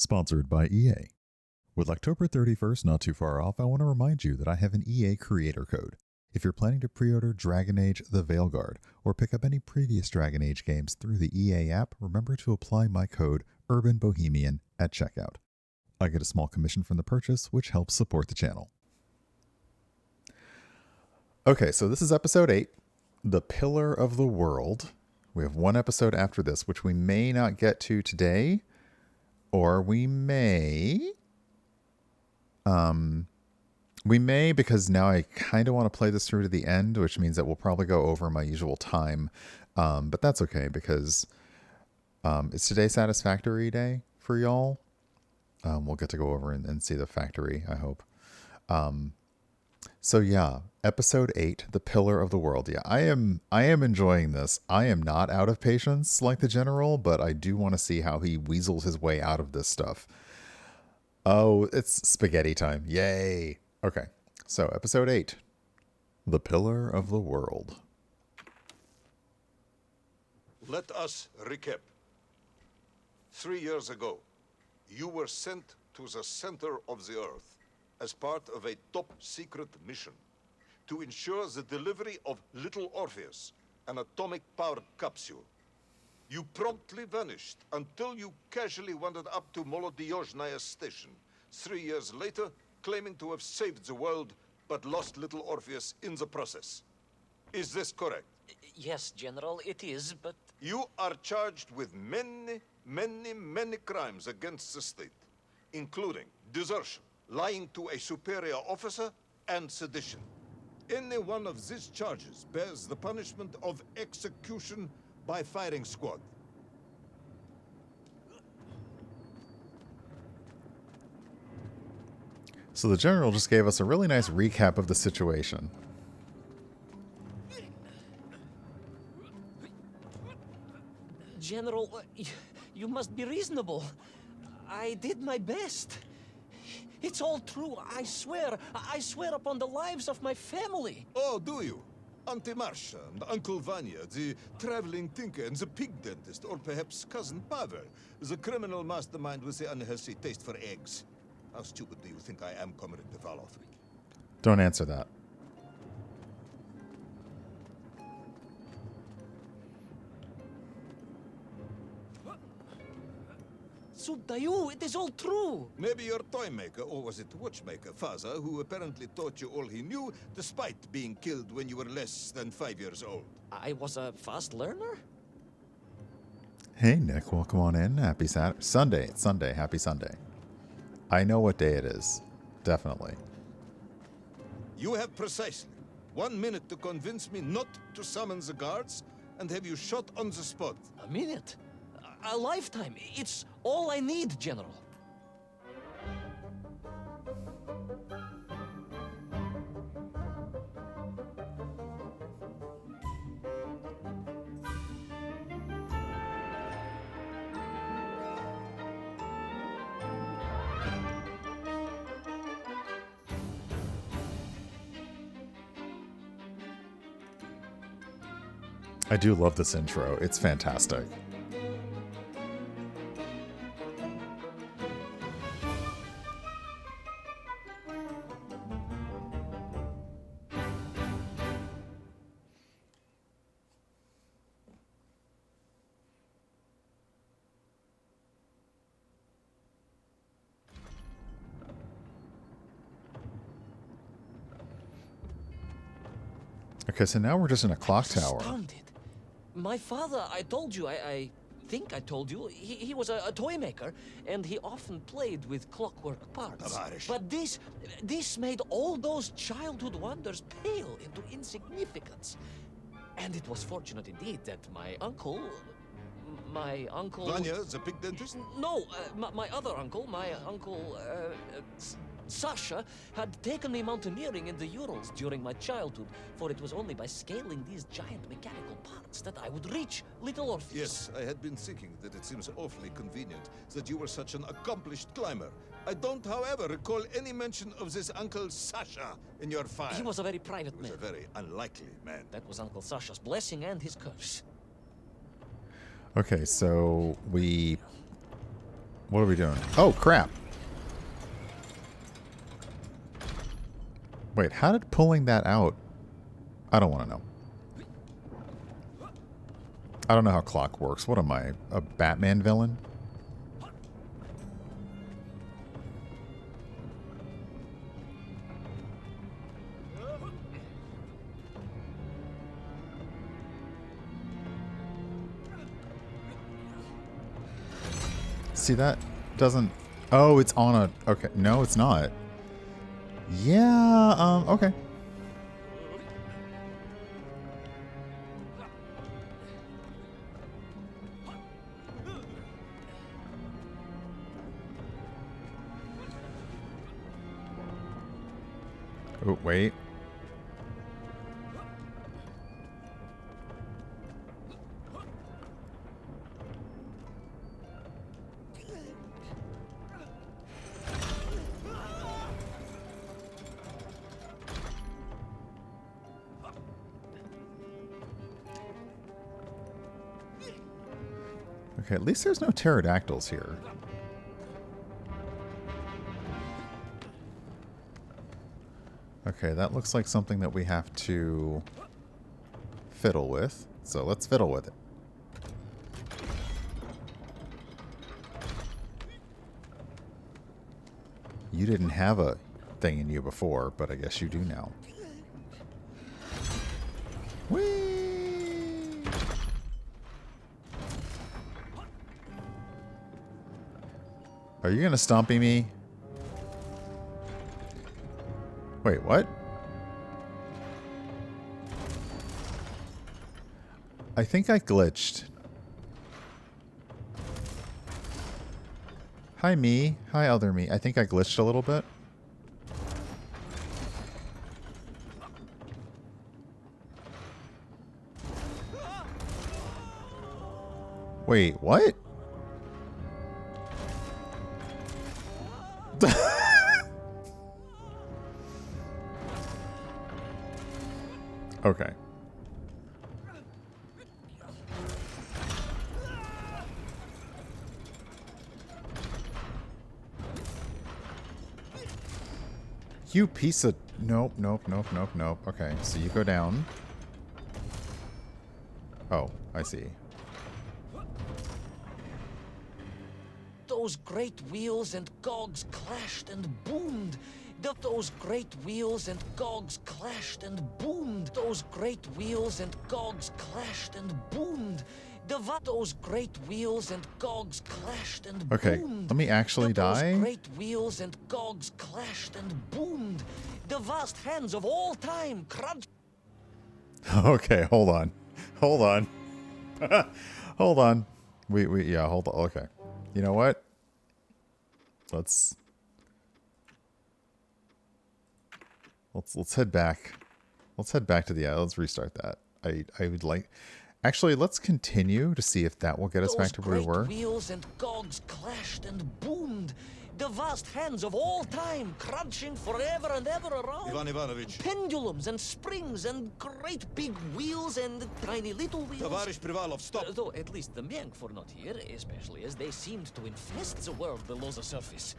Sponsored by EA. With October 31st not too far off, I want to remind you that I have an EA creator code. If you're planning to pre-order Dragon Age The Veilguard, or pick up any previous Dragon Age games through the EA app, remember to apply my code URBANBOHEMIAN at checkout. I get a small commission from the purchase, which helps support the channel. Okay, so this is episode 8, The Pillar of the World. We have one episode after this, which we may not get to today, or we may... because now I kind of want to play this through to the end, which means that we'll probably go over my usual time. But that's okay because it's today Satisfactory Day for y'all. We'll get to go over and see the factory, I hope. So yeah, episode 8, The Pillar of the World. Yeah, I am enjoying this. I am not out of patience like the general, but I do want to see how he weasels his way out of this stuff. Oh, it's spaghetti time. Yay. Okay, so episode 8, The Pillar of the World. Let us recap. 3 years ago, you were sent to the center of the Earth as part of a top-secret mission to ensure the delivery of little Orpheus, an atomic-powered capsule. You promptly vanished until you casually wandered up to Molodiyozhnaya station 3 years later, claiming to have saved the world, but lost little Orpheus in the process. Is this correct? Yes, General, it is, but... You are charged with many crimes against the state, including desertion, lying to a superior officer, and sedition. Any one of these charges bears the punishment of execution by firing squad. So the general just gave us a really nice recap of the situation. General, you must be reasonable. I did my best. It's all true, I swear. I swear upon the lives of my family. Oh, do you? Auntie Marcia and Uncle Vanya, the traveling tinker and the pig dentist, or perhaps Cousin Pavel, the criminal mastermind with the unhealthy taste for eggs. How stupid do you think I am, Comrade Devalov? Don't answer that. Subdayu, it is all true. Maybe your toy maker, or was it watchmaker, father, who apparently taught you all he knew, despite being killed when you were less than 5 years old. I was a fast learner? Hey, Nick, welcome on in. Happy Sunday. It's Sunday. Happy Sunday. I know what day it is. Definitely. You have precisely 1 minute to convince me not to summon the guards and have you shot on the spot. A minute? A lifetime. It's all I need, General. I do love this intro. It's fantastic. Okay, so now we're just in a clock tower. Astounded. My father, I told you, I think I told you, he was a toy maker, and he often played with clockwork parts. But this made all those childhood wonders pale into insignificance. And it was fortunate indeed that my uncle... Vanya, the pig dentist? No, my other uncle, Sasha, had taken me mountaineering in the Urals during my childhood, for it was only by scaling these giant mechanical parts that I would reach little Orpheus. Yes, I had been thinking that it seems awfully convenient that you were such an accomplished climber. I don't, however, recall any mention of this Uncle Sasha in your file. He was a very private man. He was a very unlikely man. That was Uncle Sasha's blessing and his curse. Okay, so we What are we doing? Oh, crap. Wait, how did pulling that out... I don't want to know. I don't know how clock works. What am I? A Batman villain? See, that doesn't... Oh, it's on a... Okay, no, it's not. Yeah, okay. Oh, wait. Okay, at least there's no pterodactyls here. Okay, that looks like something that we have to fiddle with. So let's fiddle with it. You didn't have a thing in you before, but I guess you do now. Whee! Are you gonna stompy me? Wait, what? I think I glitched. Hi, me. Hi, other me. I think I glitched a little bit. Wait, what? Okay. You piece of... Nope, nope, nope, nope, nope. Okay, so you go down. Oh, I see. Those great wheels and cogs clashed and boomed. Those great wheels and cogs clashed and boomed. Those great wheels and cogs clashed and boomed. Those great wheels and cogs clashed and boomed. Okay, let me actually die. Those great wheels and cogs clashed and boomed. The vast hands of all time crunch. Okay, hold on. Hold on. Hold on. Yeah, hold on. Okay. You know what? Let's head back. Let's head back to the... let's restart that. I would like... Actually, let's continue to see if that will get us back to where we were. Wheels and cogs clashed and boomed. The vast hands of all time crunching forever and ever around. Ivan Ivanovich. Pendulums and springs and great big wheels and tiny little wheels. Tavarish Privalov, stop. Though at least the Menkv were not here, especially as they seemed to infest the world below the surface.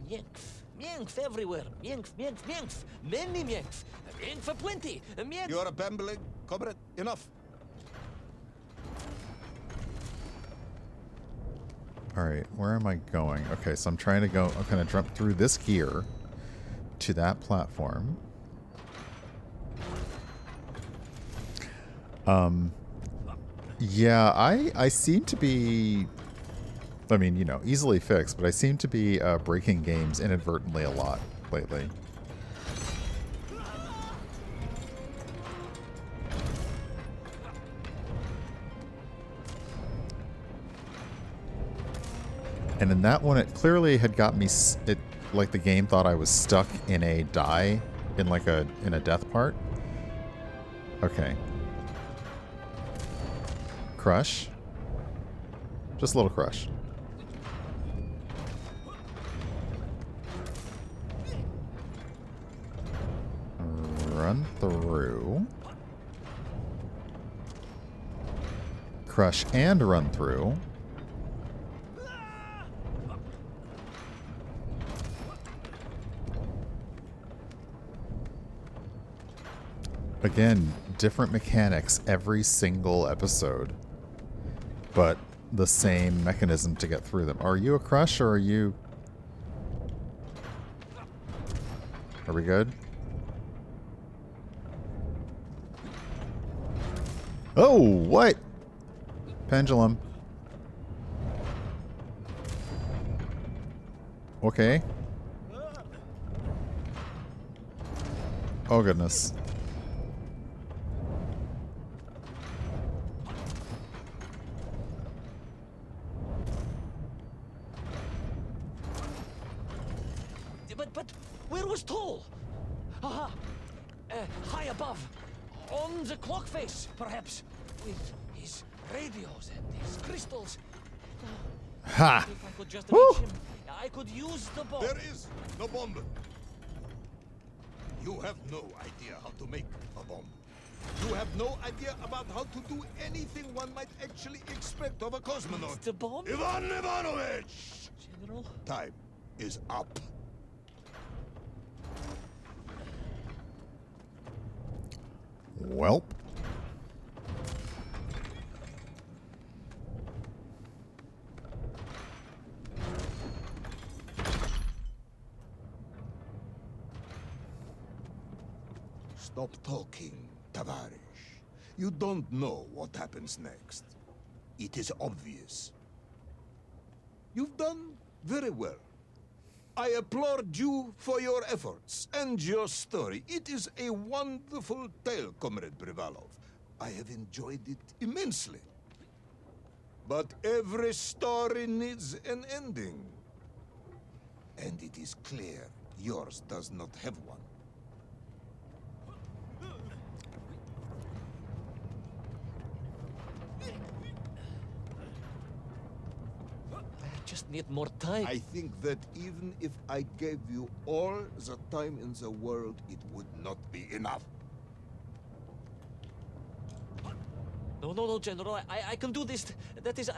Menkv everywhere. Menkv. Many Menkv. Menkv plenty. You are a bambling, comrade. Enough. Alright, where am I going? Okay, so I'm trying to go... I'm going to jump through this gear to that platform. Yeah, I seem to be... I mean, you know, easily fixed, but I seem to be breaking games inadvertently a lot lately. And in that one, it clearly had got me... like the game thought I was stuck in a die, in like a death part. Okay. Crush. Just a little crush. Run through. Crush and run through. Again, different mechanics every single episode, but the same mechanism to get through them. Are you a crush or are you... Are we good? Oh, what? Pendulum. Okay. Oh, goodness. But where was Toll? Aha! High above. On the clock face, perhaps. With his radios and his crystals. Ha! If I could just Woo! reach him, I could use the bomb. There is no bomb. You have no idea how to make a bomb. You have no idea about how to do anything one might actually expect of a cosmonaut. The bomb? Ivan Ivanovich! General? Time is up. Welp. Stop talking, Tavarish. You don't know what happens next. It is obvious. You've done very well. I applaud you for your efforts and your story. It is a wonderful tale, Comrade Privalov. I have enjoyed it immensely. But every story needs an ending. And it is clear yours does not have one. I just need more time. I think that even if I gave you all the time in the world, it would not be enough. No, General. I can do this. That is,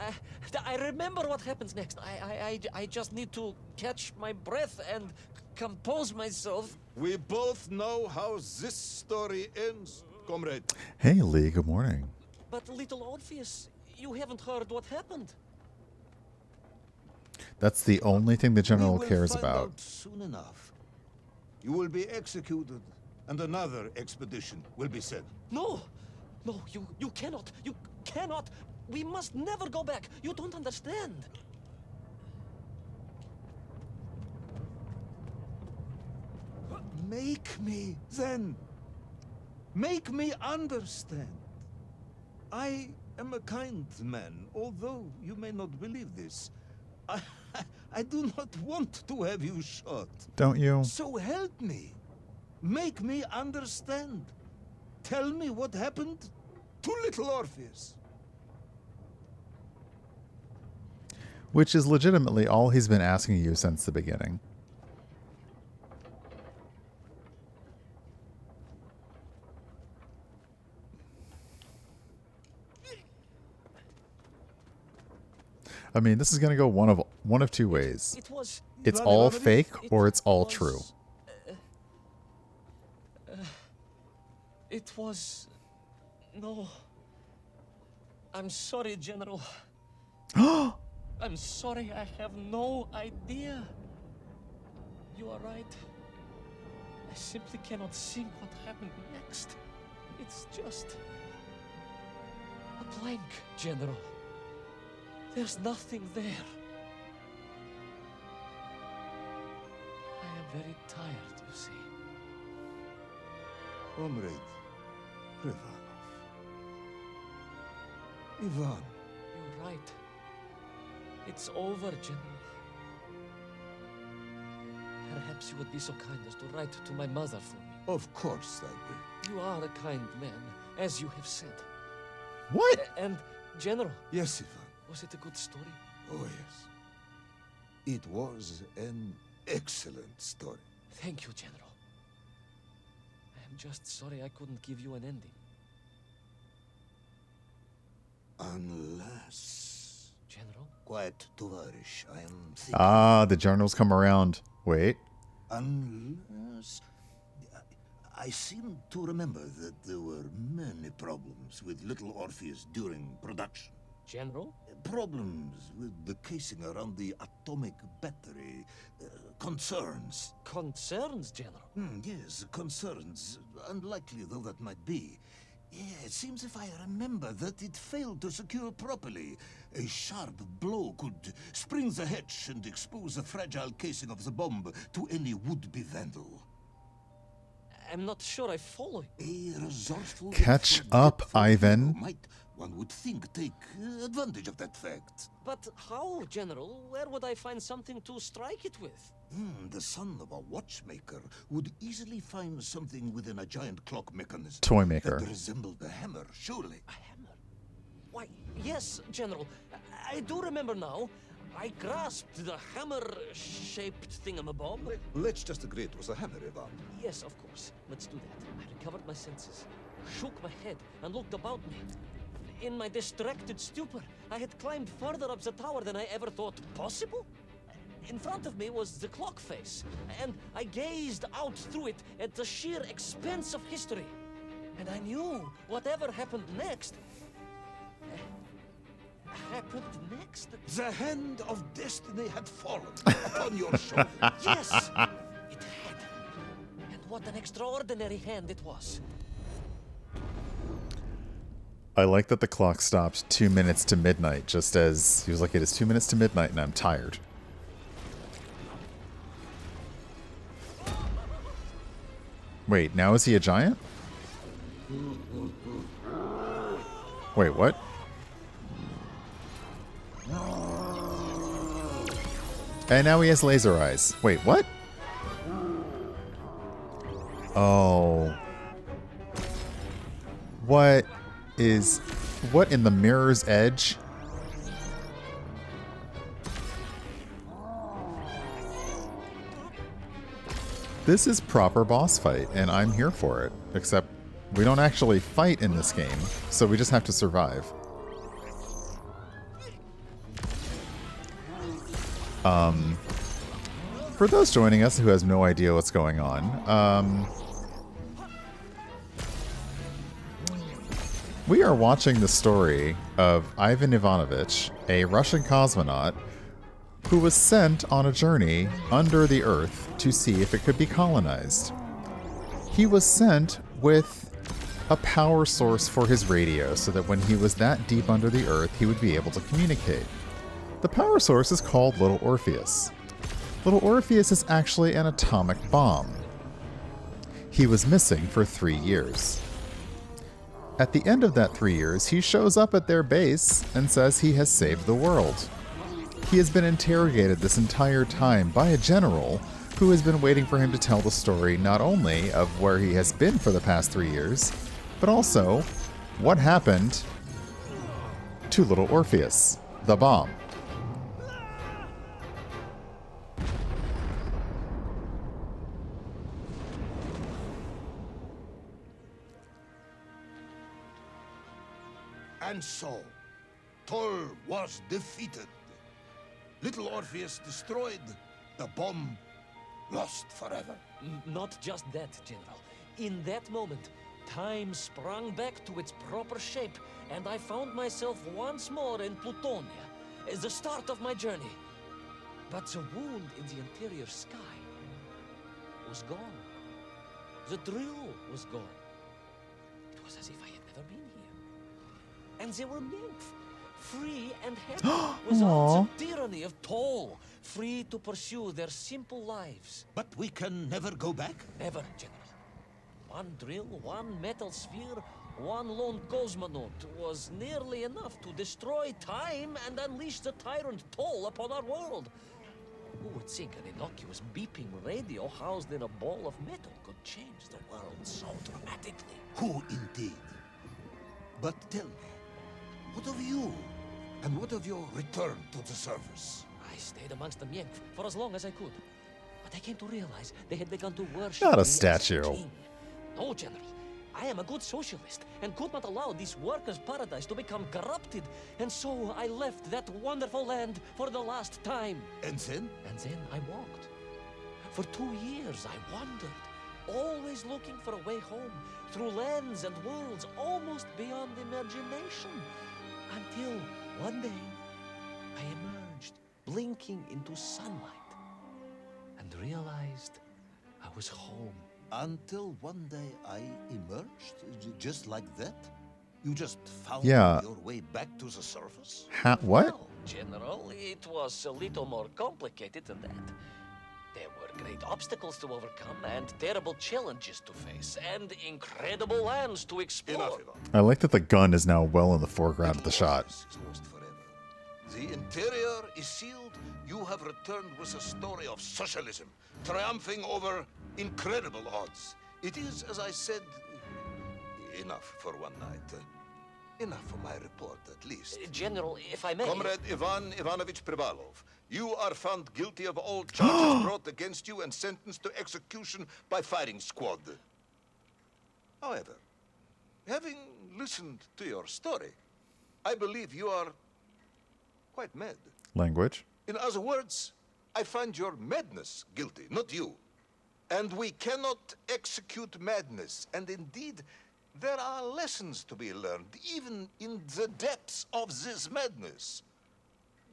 I remember what happens next. I just need to catch my breath and compose myself. We both know how this story ends, comrade. Hey, Lee, good morning. But little Orpheus, you haven't heard what happened. That's the only thing the General We will cares find about. out soon enough. You will be executed, and another expedition will be sent. No, you cannot. You cannot. We must never go back. You don't understand. Make me, then. Make me understand. I am a kind man, although you may not believe this. I do not want to have you shot. Don't you? So help me. Make me understand. Tell me what happened to little Orpheus. Which is legitimately all he's been asking you since the beginning. I mean, this is going to go one of two ways. It's all fake or it's all true. It was... No. I'm sorry, General. I'm sorry, I have no idea. You are right. I simply cannot think what happened next. It's just... a blank, General. There's nothing there. I am very tired, you see. Comrade Privalov. Ivan. You're right. It's over, General. Perhaps you would be so kind as to write to my mother for me. Of course I will. You are a kind man, as you have said. What? And, General, Yes, Ivan. was it a good story? Oh, yes. It was an excellent story. Thank you, General. I am just sorry I couldn't give you an ending. Unless... General? Quiet, Tovarish. I am thinking... Ah, the General's come around. Wait. Unless... I seem to remember that there were many problems with little Orpheus during production. General? Problems with the casing around the atomic battery. Concerns. Concerns, General? Yes, concerns. Unlikely though that might be. Yeah, it seems if I remember that it failed to secure properly. A sharp blow could spring the hatch and expose the fragile casing of the bomb to any would-be vandal. I'm not sure I follow you. A resourceful... Catch up, Ivan. Might, one would think, take advantage of that fact. But how, General? Where would I find something to strike it with? The son of a watchmaker would easily find something within a giant clock mechanism. Toy maker. That resembled a hammer, surely. A hammer? Why, yes, General. I do remember now. I grasped the hammer-shaped thingamabob. Let's just agree it was a hammer, Ivan. Yes, of course. Let's do that. I recovered my senses, shook my head, and looked about me. In my distracted stupor, I had climbed further up the tower than I ever thought possible. In front of me was the clock face, and I gazed out through it at the sheer expanse of history. And I knew whatever happened next... happened next? The hand of destiny had fallen upon your shoulder. Yes, it had. And what an extraordinary hand it was. I like that the clock stopped 2 minutes to midnight, just as he was like, it is 2 minutes to midnight and I'm tired. Wait, now is he a giant? Wait, what? And now he has laser eyes. Wait, what? Oh. What in the Mirror's Edge? This is proper boss fight, and I'm here for it. Except we don't actually fight in this game, so we just have to survive. For those joining us who has no idea what's going on, we are watching the story of Ivan Ivanovich, a Russian cosmonaut who was sent on a journey under the Earth to see if it could be colonized. He was sent with a power source for his radio so that when he was that deep under the Earth, he would be able to communicate. The power source is called Little Orpheus. Little Orpheus is actually an atomic bomb. He was missing for 3 years. At the end of that 3 years, he shows up at their base and says he has saved the world. He has been interrogated this entire time by a general who has been waiting for him to tell the story not only of where he has been for the past 3 years, but also what happened to Little Orpheus, the bomb. And so, Tol was defeated. Little Orpheus destroyed, the bomb lost forever. Not just that, General. In that moment, time sprang back to its proper shape, and I found myself once more in Plutonia, as the start of my journey. But the wound in the interior sky was gone. The drill was gone. It was as if I had never been here. And they were Menkv, free and happy, without the tyranny of Tol, free to pursue their simple lives. But we can never go back? Never, General. One drill, one metal sphere, one lone cosmonaut was nearly enough to destroy time and unleash the tyrant Tol upon our world. Who would think an innocuous beeping radio housed in a ball of metal could change the world so dramatically? Who indeed? But tell me, what of you? And what of your return to the surface? I stayed amongst the Menkv for as long as I could. But I came to realize they had begun to worship Not a me as statue. king. No, General. I am a good socialist and could not allow this workers' paradise to become corrupted. And so I left that wonderful land for the last time. And then? And then I walked. For 2 years I wandered, always looking for a way home, through lands and worlds almost beyond imagination. Until one day, I emerged, blinking into sunlight, and realized I was home. Until one day I emerged, just like that? You just found Yeah. your way back to the surface? What? Well, General, it was a little more complicated than that. There were great obstacles to overcome, and terrible challenges to face, and incredible lands to explore. Enough, Ivan. I like that the gun is now well in the foreground of the shot. This is lost forever. The interior is sealed. You have returned with a story of socialism, triumphing over incredible odds. It is, as I said, enough for one night. Enough for my report, at least. General, if I may... Comrade Ivan Ivanovich Privalov, you are found guilty of all charges brought against you and sentenced to execution by firing squad. However, having listened to your story, I believe you are quite mad. Language. In other words, I find your madness guilty, not you. And we cannot execute madness. And indeed, there are lessons to be learned, even in the depths of this madness.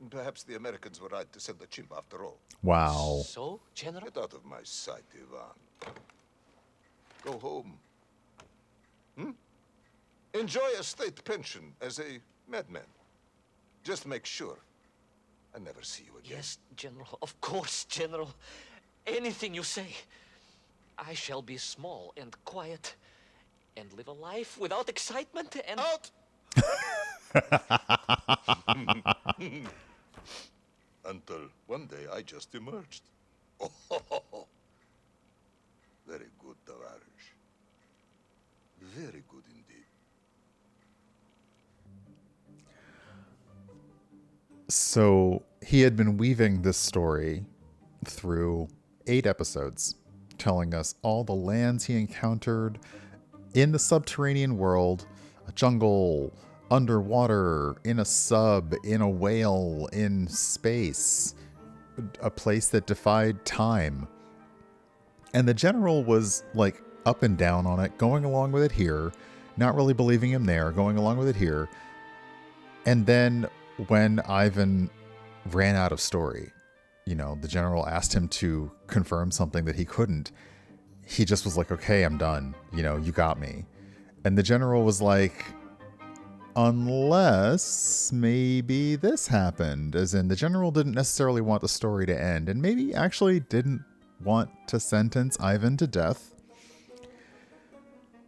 Perhaps the Americans were right to send a chimp after all. Wow. So, General? Get out of my sight, Ivan. Go home. Enjoy a state pension as a madman. Just make sure I never see you again. Yes, General. Of course, General. Anything you say. I shall be small and quiet and live a life without excitement and... Out! Until one day I just emerged. Oh, very good, Tavarish. Very good indeed. So he had been weaving this story through 8 episodes, telling us all the lands he encountered in the subterranean world, a jungle, underwater, in a sub, in a whale, in space, a place that defied time. And the general was like up and down on it, going along with it here, not really believing him there, going along with it here. And then when Ivan ran out of story, you know, the general asked him to confirm something that he couldn't. He just was like, okay, I'm done. You know, you got me. And the general was like, unless maybe this happened. As in, the general didn't necessarily want the story to end, and maybe actually didn't want to sentence Ivan to death.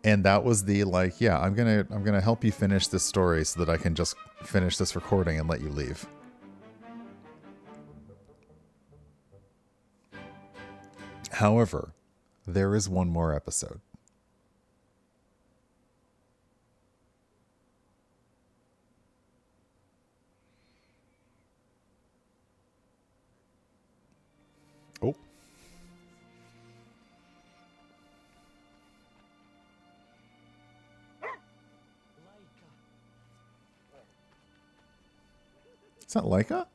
And that was the like, yeah, I'm gonna help you finish this story so that I can just finish this recording and let you leave. However, there is one more episode. Oh. Is that Laika?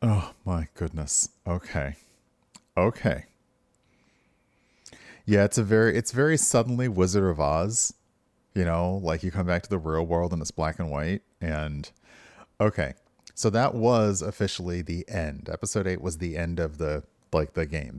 Oh my goodness. Okay. Okay. Yeah, it's very suddenly Wizard of Oz. You know, like you come back to the real world and it's black and white. And okay. So that was officially the end. Episode 8 was the end of the game.